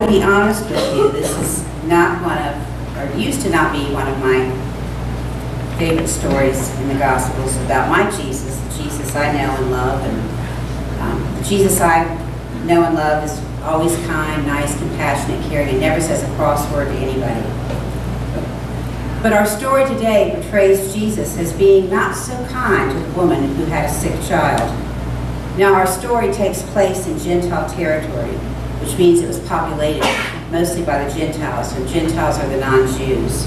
To be honest with you, this is not one of, or used to not be one of my favorite stories in the Gospels about my Jesus, the Jesus I know and love. And the Jesus I know and love is always kind, nice, compassionate, caring, and never says a cross word to anybody. But our story today portrays Jesus as being not so kind to the woman who had a sick child. Now, our story takes place in Gentile territory, which means it was populated mostly by the Gentiles, and Gentiles are the non-Jews.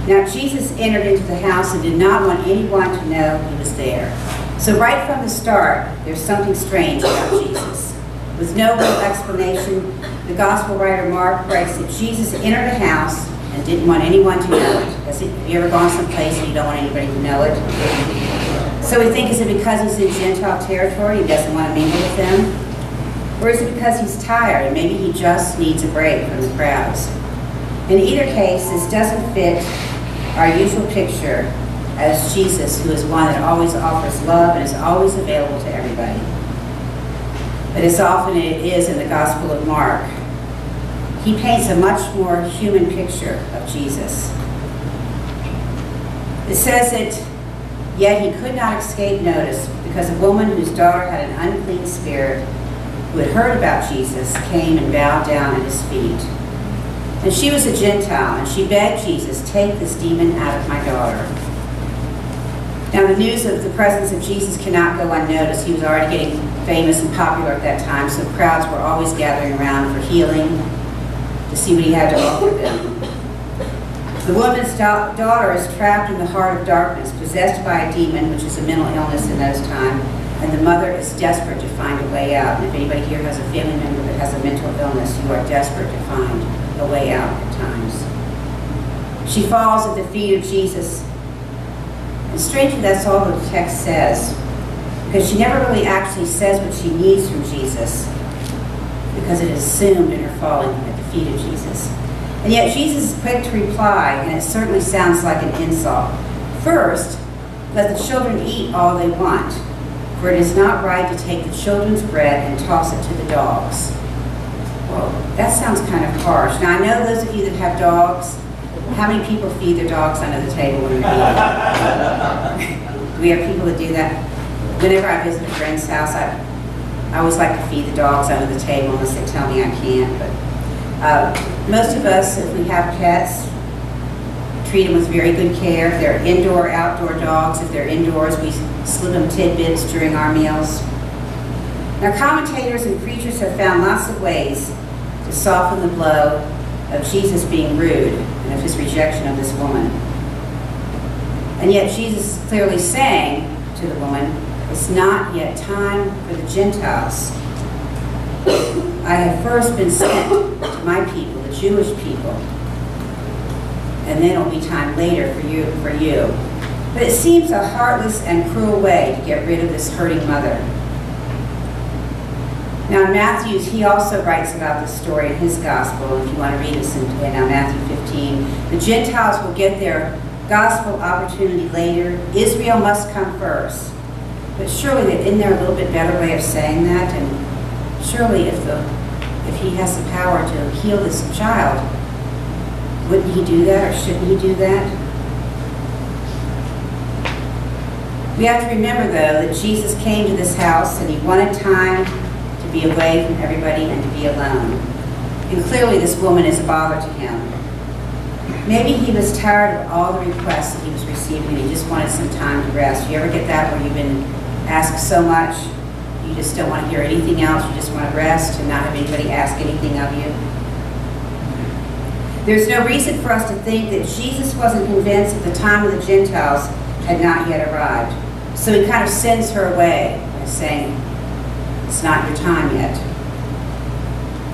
Now, Jesus entered into the house and did not want anyone to know he was there. So right from the start, there's something strange about Jesus. With no real explanation, the Gospel writer Mark writes that Jesus entered a house and didn't want anyone to know it. Have you ever gone someplace and you don't want anybody to know it? So we think, is it because he's in Gentile territory, he doesn't want to mingle with them? Or is it because he's tired and maybe he just needs a break from the crowds? In either case, this doesn't fit our usual picture as Jesus, who is one that always offers love and is always available to everybody. But as often it is in the Gospel of Mark, he paints a much more human picture of Jesus. It says that, yet he could not escape notice because a woman whose daughter had an unclean spirit, who had heard about Jesus, came and bowed down at his feet. And she was a Gentile, and she begged Jesus, "Take this demon out of my daughter." Now, the news of the presence of Jesus cannot go unnoticed. He was already getting famous and popular at that time, so crowds were always gathering around for healing, to see what he had to offer them. The woman's daughter is trapped in the heart of darkness, possessed by a demon, which is a mental illness in those times, and the mother is desperate to find a way out. And if anybody here has a family member that has a mental illness, you are desperate to find a way out at times. She falls at the feet of Jesus. And strangely, that's all the text says, because she never really actually says what she needs from Jesus, because it is assumed in her falling at the feet of Jesus. And yet Jesus is quick to reply, and it certainly sounds like an insult. First, let the children eat all they want, for it is not right to take the children's bread and toss it to the dogs. Well, that sounds kind of harsh. Now, I know those of you that have dogs, how many people feed their dogs under the table when they're eating? Do we have people that do that? Whenever I visit a friend's house, I always like to feed the dogs under the table unless they tell me I can't. But most of us, if we have pets, treat them with very good care. If they're indoor, outdoor dogs, if they're indoors, we slip them tidbits during our meals. Now, commentators and preachers have found lots of ways to soften the blow of Jesus being rude and of his rejection of this woman. And yet Jesus is clearly saying to the woman, it's not yet time for the Gentiles. I have first been sent to my people, the Jewish people, and then it'll be time later for you. But it seems a heartless and cruel way to get rid of this hurting mother. Now in Matthew, he also writes about this story in his gospel. If you want to read this in Matthew 15, the Gentiles will get their gospel opportunity later. Israel must come first. But surely, isn't there a little bit better way of saying that? And surely if he has the power to heal this child, wouldn't he do that, or shouldn't he do that? We have to remember, though, that Jesus came to this house and he wanted time to be away from everybody and to be alone. And clearly this woman is a bother to him. Maybe he was tired of all the requests that he was receiving and he just wanted some time to rest. You ever get that where you've been asked so much, you just don't want to hear anything else, you just want to rest and not have anybody ask anything of you? There's no reason for us to think that Jesus wasn't convinced that the time of the Gentiles had not yet arrived. So he kind of sends her away by saying, it's not your time yet.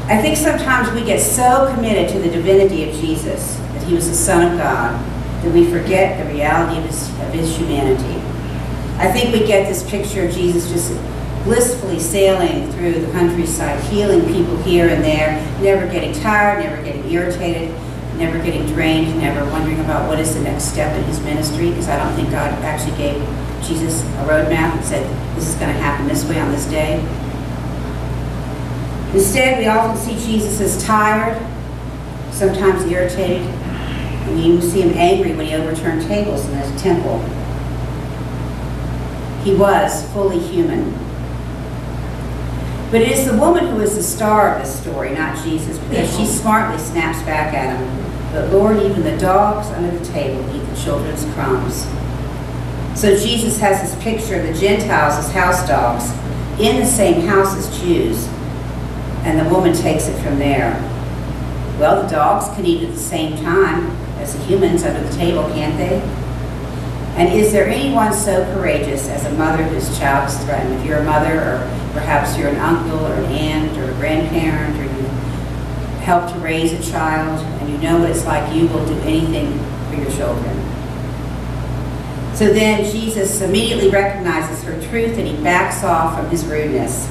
I think sometimes we get so committed to the divinity of Jesus, that he was the Son of God, that we forget the reality of his humanity. I think we get this picture of Jesus just blissfully sailing through the countryside, healing people here and there, never getting tired, never getting irritated, never getting drained, never wondering about what is the next step in his ministry, because I don't think God actually gave Jesus a roadmap and said, this is going to happen this way on this day. Instead, we often see Jesus as tired, sometimes irritated, and you see him angry when he overturned tables in the temple. He was fully human. But it is the woman who is the star of this story, not Jesus, because she smartly snaps back at him. But Lord, even the dogs under the table eat the children's crumbs. So Jesus has this picture of the Gentiles as house dogs in the same house as Jews, and the woman takes it from there. Well, the dogs can eat at the same time as the humans under the table, can't they? And is there anyone so courageous as a mother whose child is threatened? If you're a mother, or perhaps you're an uncle or an aunt or a grandparent, or you help to raise a child and you know what it's like, you will do anything for your children. So then Jesus immediately recognizes her truth and he backs off from his rudeness.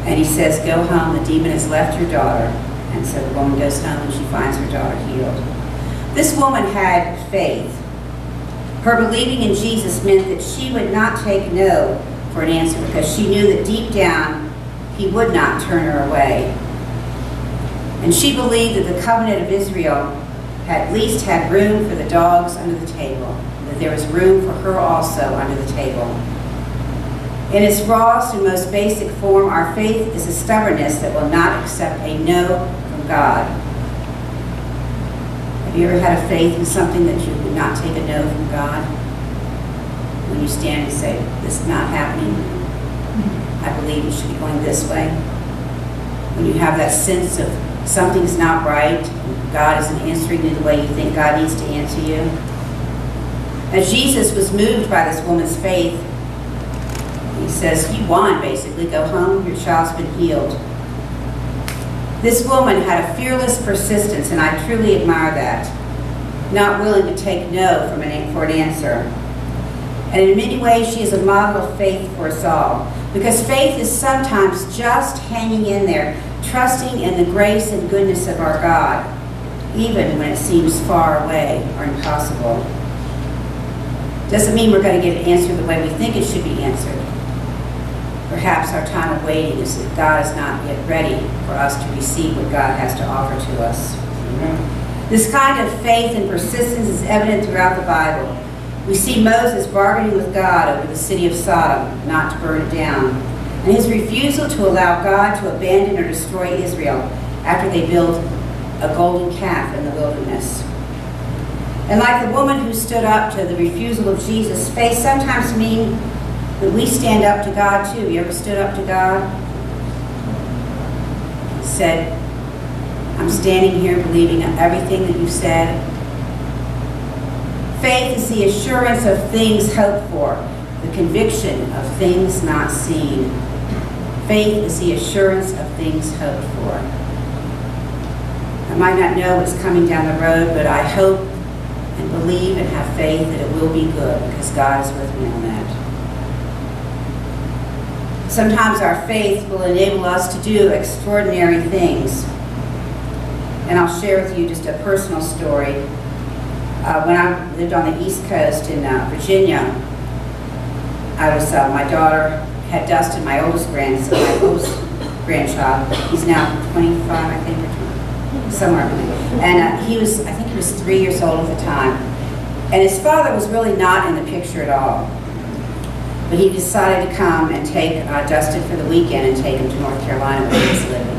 And he says, go home, the demon has left your daughter. And so the woman goes home and she finds her daughter healed. This woman had faith. Her believing in Jesus meant that she would not take no for an answer because she knew that deep down he would not turn her away. And she believed that the covenant of Israel at least had room for the dogs under the table, that there was room for her also under the table. In its rawest and most basic form, our faith is a stubbornness that will not accept a no from God. Have you ever had a faith in something that you would not take a no from God? When you stand and say, this is not happening, I believe it should be going this way. When you have that sense of something's not right, and God isn't answering you the way you think God needs to answer you. As Jesus was moved by this woman's faith, he says, you won, basically. Go home, your child's been healed. This woman had a fearless persistence, and I truly admire that. Not willing to take no for an answer. And in many ways, she is a model of faith for us all. Because faith is sometimes just hanging in there, trusting in the grace and goodness of our God, even when it seems far away or impossible. Doesn't mean we're going to get an answer the way we think it should be answered. Perhaps our time of waiting is that God is not yet ready for us to receive what God has to offer to us. Amen. This kind of faith and persistence is evident throughout the Bible. We see Moses bargaining with God over the city of Sodom, not to burn it down, and his refusal to allow God to abandon or destroy Israel after they built a golden calf in the wilderness. And like the woman who stood up to the refusal of Jesus, faith sometimes means that we stand up to God too. You ever stood up to God? Said, I'm standing here believing in everything that you said. Faith is the assurance of things hoped for, the conviction of things not seen. Faith is the assurance of things hoped for. I might not know what's coming down the road, but I hope and believe and have faith that it will be good because God is with me on that. Sometimes our faith will enable us to do extraordinary things. And I'll share with you just a personal story. When I lived on the East Coast in Virginia, my daughter had Dustin, my oldest grandchild. He's now 25, I think, or somewhere. And I think he was 3 years old at the time. And his father was really not in the picture at all. But he decided to come and take Dustin for the weekend and take him to North Carolina where he was living.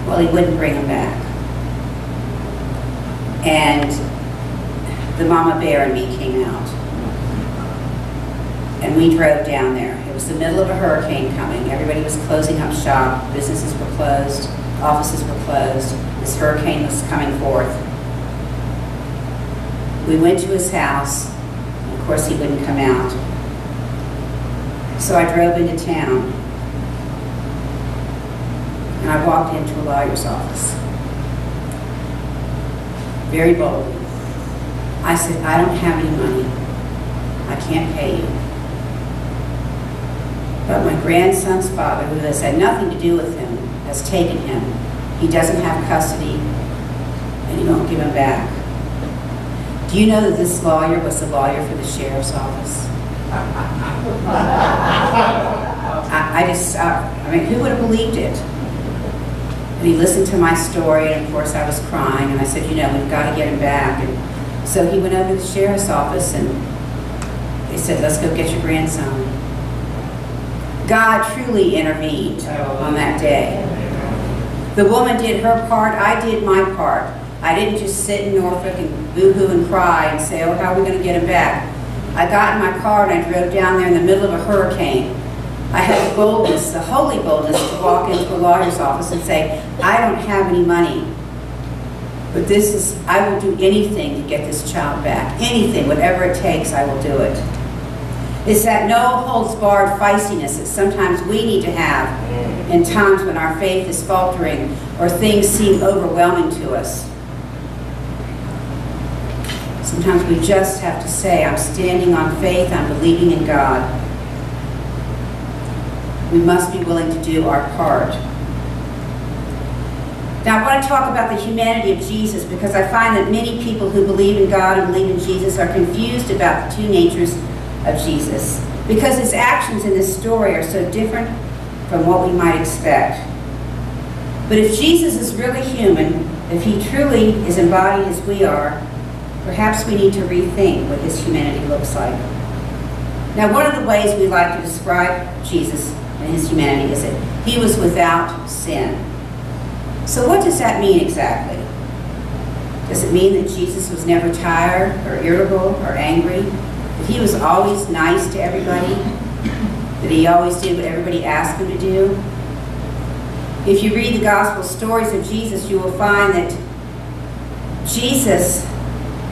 Well, he wouldn't bring him back. And the mama bear and me came out. And we drove down there. It was the middle of a hurricane coming. Everybody was closing up shop. Businesses were closed. Offices were closed. This hurricane was coming forth. We went to his house. And of course, he wouldn't come out. So I drove into town. And I walked into a lawyer's office. Very boldly. I said, I don't have any money. I can't pay you. But my grandson's father, who has had nothing to do with him, has taken him. He doesn't have custody, and he won't give him back. Do you know that this lawyer was the lawyer for the sheriff's office? who would have believed it? And he listened to my story, and of course I was crying, and I said, we've got to get him back. And so he went over to the sheriff's office, and they said, let's go get your grandson. God truly intervened on that day. The woman did her part, I did my part. I didn't just sit in Norfolk and boo-hoo and cry and say, oh, how are we going to get him back? I got in my car and I drove down there in the middle of a hurricane. I had the boldness, the holy boldness, to walk into a lawyer's office and say, I don't have any money, but I will do anything to get this child back. Anything, whatever it takes, I will do it. It's that no-holds-barred feistiness that sometimes we need to have in times when our faith is faltering or things seem overwhelming to us. Sometimes we just have to say, I'm standing on faith, I'm believing in God. We must be willing to do our part. Now I want to talk about the humanity of Jesus, because I find that many people who believe in God and believe in Jesus are confused about the two natures of Jesus, because his actions in this story are so different from what we might expect. But if Jesus is really human, if he truly is embodied as we are, perhaps we need to rethink what his humanity looks like. Now, one of the ways we like to describe Jesus and his humanity is that he was without sin. So what does that mean exactly? Does it mean that Jesus was never tired or irritable or angry? That he was always nice to everybody? That he always did what everybody asked him to do? If you read the gospel stories of Jesus, you will find that Jesus'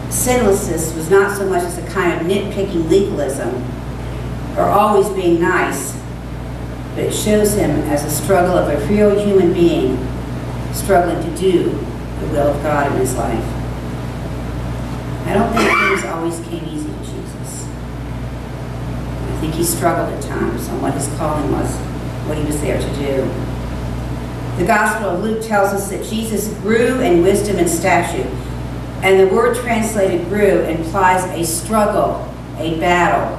sinlessness was not so much as a kind of nitpicking legalism or always being nice, but it shows him as a struggle of a real human being struggling to do the will of God in his life. I don't think things always came easy to Jesus. I think he struggled at times on what his calling was, what he was there to do. The Gospel of Luke tells us that Jesus grew in wisdom and stature, and the word translated grew implies a struggle, a battle.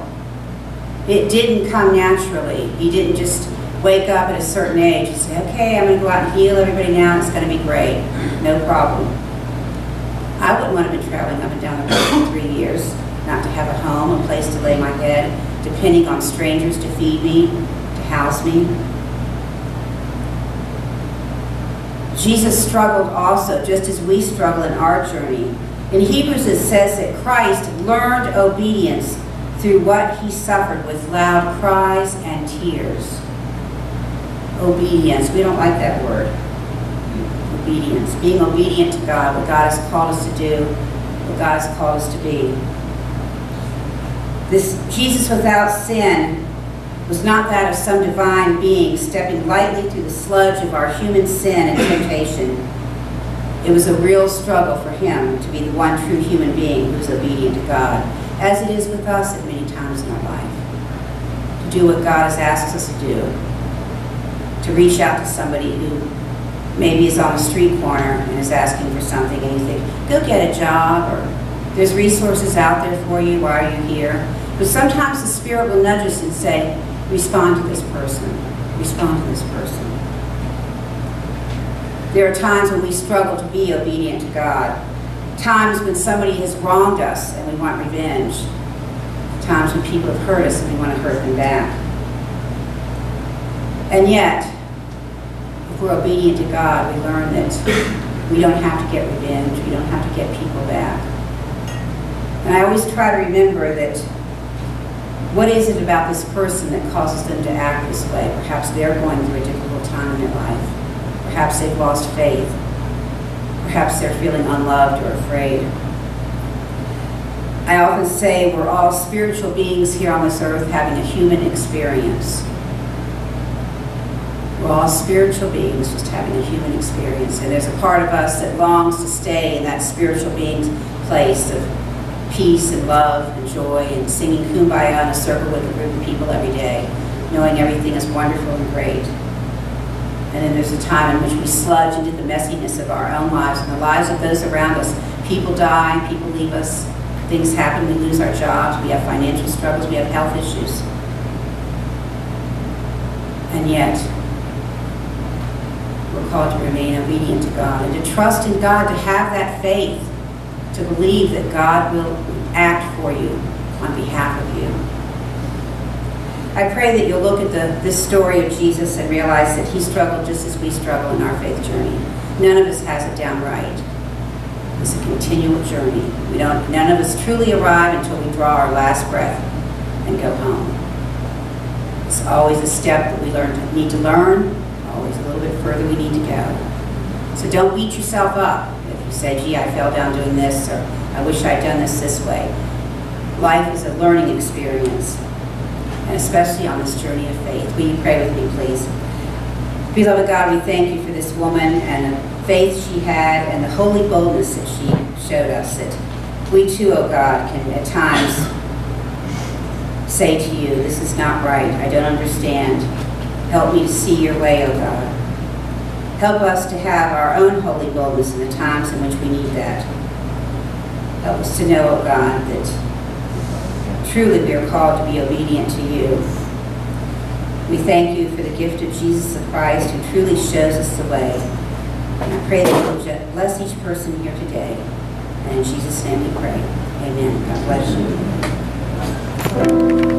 It didn't come naturally. He didn't just wake up at a certain age and say, okay, I'm going to go out and heal everybody now, it's going to be great. No problem. I wouldn't want to be traveling up and down the road for 3 years, not to have a home, a place to lay my head, depending on strangers to feed me, to house me. Jesus struggled also, just as we struggle in our journey. In Hebrews it says that Christ learned obedience through what he suffered with loud cries and tears. Obedience. We don't like that word. Obedience. Being obedient to God, what God has called us to do, what God has called us to be. This Jesus without sin was not that of some divine being stepping lightly through the sludge of our human sin and temptation. It was a real struggle for him to be the one true human being who was obedient to God, as it is with us at many times in our life. To do what God has asked us to do. To reach out to somebody who maybe is on a street corner and is asking for something, and you think, go get a job, or there's resources out there for you, why are you here? But sometimes the Spirit will nudge us and say, respond to this person. Respond to this person. There are times when we struggle to be obedient to God. Times when somebody has wronged us and we want revenge. Times when people have hurt us and we want to hurt them back. And yet, if we're obedient to God, we learn that we don't have to get revenge. We don't have to get people back. And I always try to remember that what is it about this person that causes them to act this way? Perhaps they're going through a difficult time in their life. Perhaps they've lost faith. Perhaps they're feeling unloved or afraid. I often say we're all spiritual beings here on this earth having a human experience. We're all spiritual beings just having a human experience. And there's a part of us that longs to stay in that spiritual being's place of peace and love and joy and singing Kumbaya in a circle with a group of people every day, knowing everything is wonderful and great. And then there's a time in which we sludge into the messiness of our own lives and the lives of those around us. People die, people leave us, things happen, we lose our jobs, we have financial struggles, we have health issues. And yet, we're called to remain obedient to God and to trust in God, to have that faith, to believe that God will act for you on behalf of you. I pray that you'll look at this story of Jesus and realize that he struggled just as we struggle in our faith journey. None of us has it down right. It's a continual journey. None of us truly arrive until we draw our last breath and go home. It's always a step that we need to learn, always a little bit further we need to go. So don't beat yourself up if you say, gee, I fell down doing this, or I wish I'd done this way. Life is a learning experience, and especially on this journey of faith. Will you pray with me, please? Beloved God, we thank you for this woman and the faith she had and the holy boldness that she showed us, that we too, oh God, can at times say to you, this is not right, I don't understand. Help me to see your way, oh God. Help us to have our own holy boldness in the times in which we need that. Help us to know, oh God, that truly we are called to be obedient to you. We thank you for the gift of Jesus the Christ, who truly shows us the way. And I pray that you will bless each person here today. And in Jesus' name we pray. Amen. God bless you.